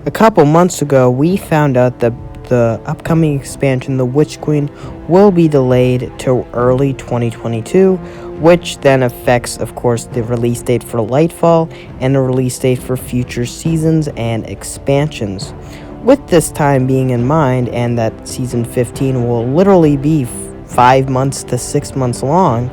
A couple months ago, we found out that the upcoming expansion, the Witch Queen, will be delayed to early 2022, which then affects, of course, the release date for Lightfall and the release date for future seasons and expansions. With this time being in mind, and that Season 15 will literally be 5 months to 6 months long,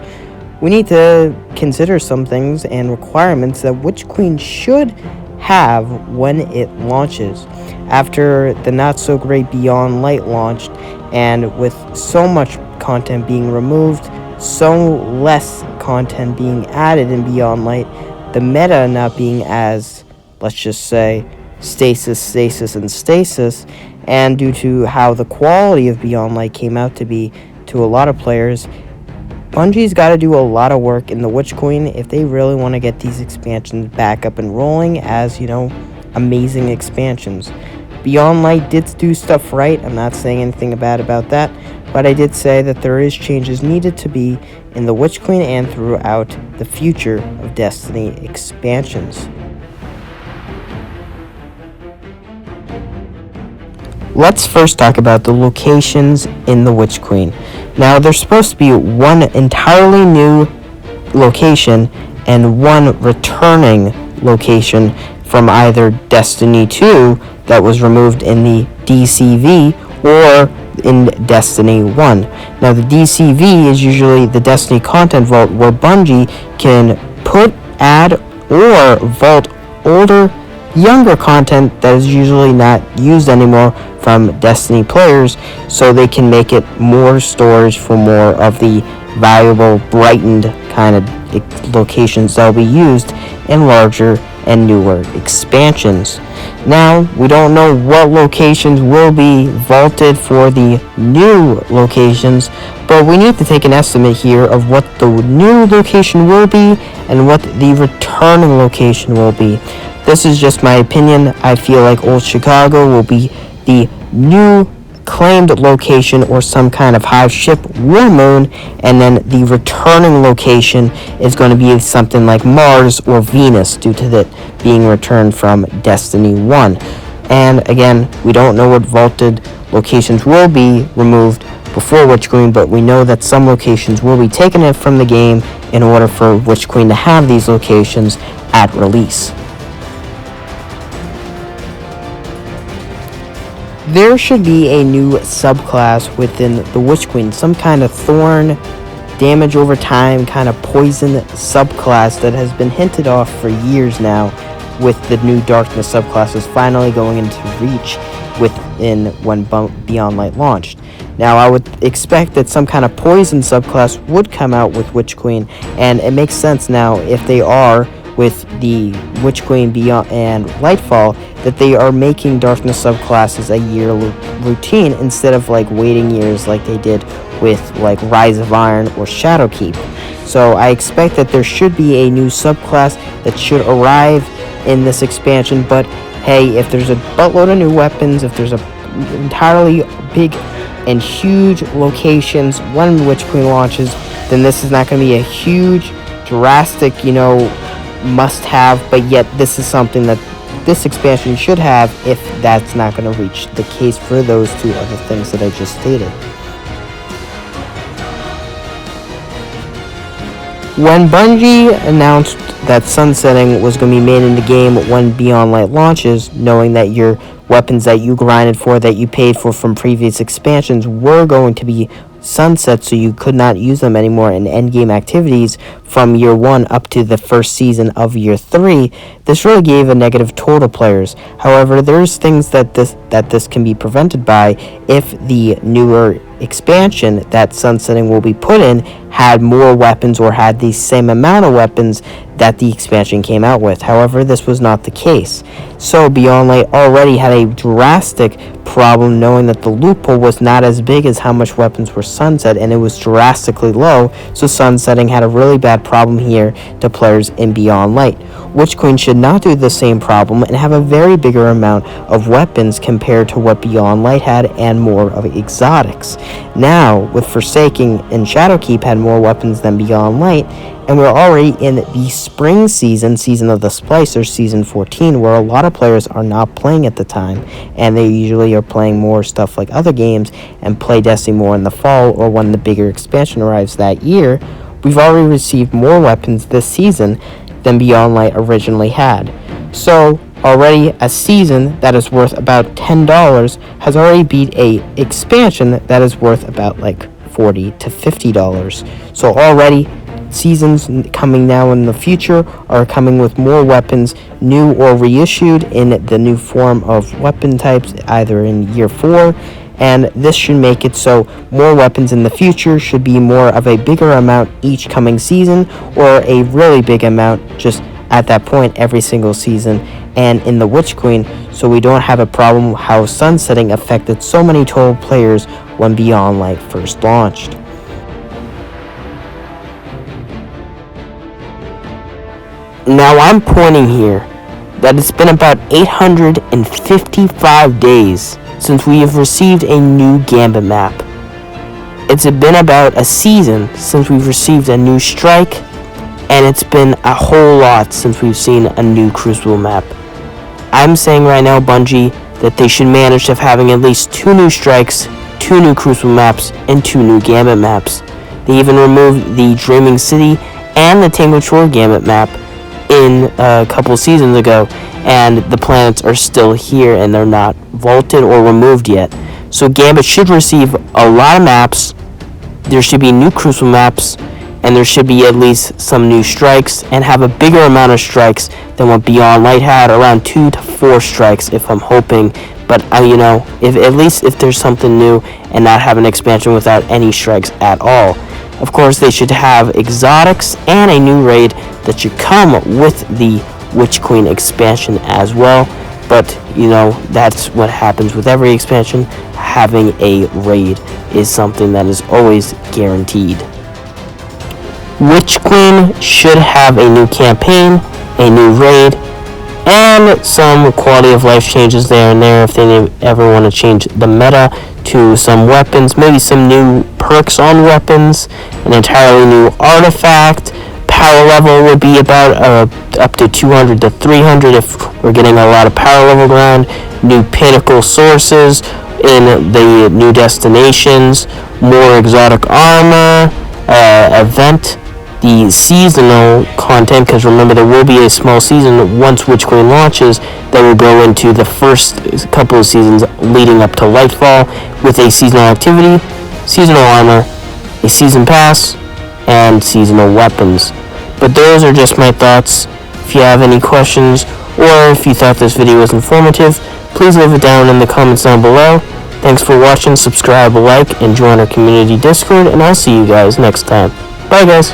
we need to consider some things and requirements that Witch Queen should have when it launches. After the not so great Beyond Light launched, and with so much content being removed, so less content being added in Beyond Light, the meta not being as, let's just say, stasis, and due to how the quality of Beyond Light came out to be to a lot of players, Bungie's got to do a lot of work in the Witch Queen if they really want to get these expansions back up and rolling as, amazing expansions. Beyond Light did do stuff right. I'm not saying anything bad about that, but I did say that there is changes needed to be in the Witch Queen and throughout the future of Destiny expansions. Let's first talk about the locations in the Witch Queen. Now, there's supposed to be one entirely new location and one returning location from either Destiny 2 that was removed in the DCV or in Destiny 1. Now, the DCV is usually the Destiny Content Vault where Bungie can add, or vault older, younger content that is usually not used anymore from Destiny players, so they can make it more storage for more of the valuable, brightened kind of locations that will be used in larger and newer expansions. Now, we don't know what locations will be vaulted for the new locations, but we need to take an estimate here of what the new location will be and what the returning location will be. This is just my opinion. I feel like Old Chicago will be the new claimed location or some kind of hive ship, War Moon, and then the returning location is going to be something like Mars or Venus due to that being returned from Destiny 1. And again, we don't know what vaulted locations will be removed before Witch Queen, but we know that some locations will be taken from the game in order for Witch Queen to have these locations at release. There should be a new subclass within the Witch Queen, some kind of thorn, damage over time, kind of poison subclass that has been hinted off for years now, with the new darkness subclasses finally going into reach within when Beyond Light launched. Now, I would expect that some kind of poison subclass would come out with Witch Queen, and it makes sense now if they are with the Witch Queen Beyond and Lightfall, that they are making darkness subclasses a year routine instead of waiting years like they did with Rise of Iron or Shadowkeep. So I expect that there should be a new subclass that should arrive in this expansion, but hey, if there's a buttload of new weapons, if there's a entirely big and huge locations when Witch Queen launches, then this is not going to be a huge, drastic, must-have, but yet this is something that this expansion should have if that's not going to reach the case for those two other things that I just stated. When Bungie announced that sunsetting was going to be made in the game when Beyond Light launches, knowing that your weapons that you grinded for, that you paid for from previous expansions, were going to be sunset, so you could not use them anymore in endgame activities from year 1 up to the first season of year 3, this really gave a negative toll to players. However, there's things that this can be prevented by if the newer expansion that sunsetting will be put in had more weapons or had the same amount of weapons that the expansion came out with. However, this was not the case. So Beyond Light already had a drastic problem knowing that the loophole was not as big as how much weapons were sunset, and it was drastically low, so sunsetting had a really bad problem here to players in Beyond Light. Witch Queen should not do the same problem and have a very bigger amount of weapons compared to what Beyond Light had and more of exotics. Now, with Forsaking and Shadowkeep had more weapons than Beyond Light, and we're already in the spring season of the Splicer, season 14, where a lot of players are not playing at the time, and they usually are playing more stuff like other games and play Destiny more in the fall or when the bigger expansion arrives that year. We've already received more weapons this season than Beyond Light originally had. So already a season that is worth about $10 has already beat a expansion that is worth about like $40 to $50. So already seasons coming now in the future are coming with more weapons, new or reissued in the new form of weapon types, either in year 4, and this should make it so more weapons in the future should be more of a bigger amount each coming season, or a really big amount just at that point every single season, and in the Witch Queen, so we don't have a problem how sunsetting affected so many total players when Beyond Light first launched. Now I'm pointing here that it's been about 855 days since we have received a new Gambit map. It's been about a season since we've received a new strike, and it's been a whole lot since we've seen a new Crucible map. I'm saying right now, Bungie, that they should manage to having at least 2 new strikes, 2 new Crucible maps, and 2 new Gambit maps. They even removed the Dreaming City and the Tangled Shore Gambit map in a couple seasons ago, and the planets are still here and they're not vaulted or removed yet. So Gambit should receive a lot of maps, there should be new Crucible maps, and there should be at least some new strikes, and have a bigger amount of strikes than what Beyond Light had, around 2 to 4 strikes if I'm hoping. But if at least if there's something new, and not have an expansion without any strikes at all. Of course, they should have exotics and a new raid that should come with the Witch Queen expansion as well. But, that's what happens with every expansion. Having a raid is something that is always guaranteed. Witch Queen should have a new campaign, a new raid, and some quality of life changes there and there if they ever want to change the meta to some weapons, maybe some new perks on weapons, an entirely new artifact. Power level would be about up to 200 to 300 if we're getting a lot of power level around. New pinnacle sources in the new destinations, more exotic armor, event, the seasonal content, because remember there will be a small season once Witch Queen launches that will go into the first couple of seasons leading up to Lightfall with a seasonal activity, seasonal armor, a season pass, and seasonal weapons. But those are just my thoughts. If you have any questions, or if you thought this video was informative, please leave it down in the comments down below. Thanks for watching, subscribe, like, and join our community Discord, and I'll see you guys next time. Bye guys!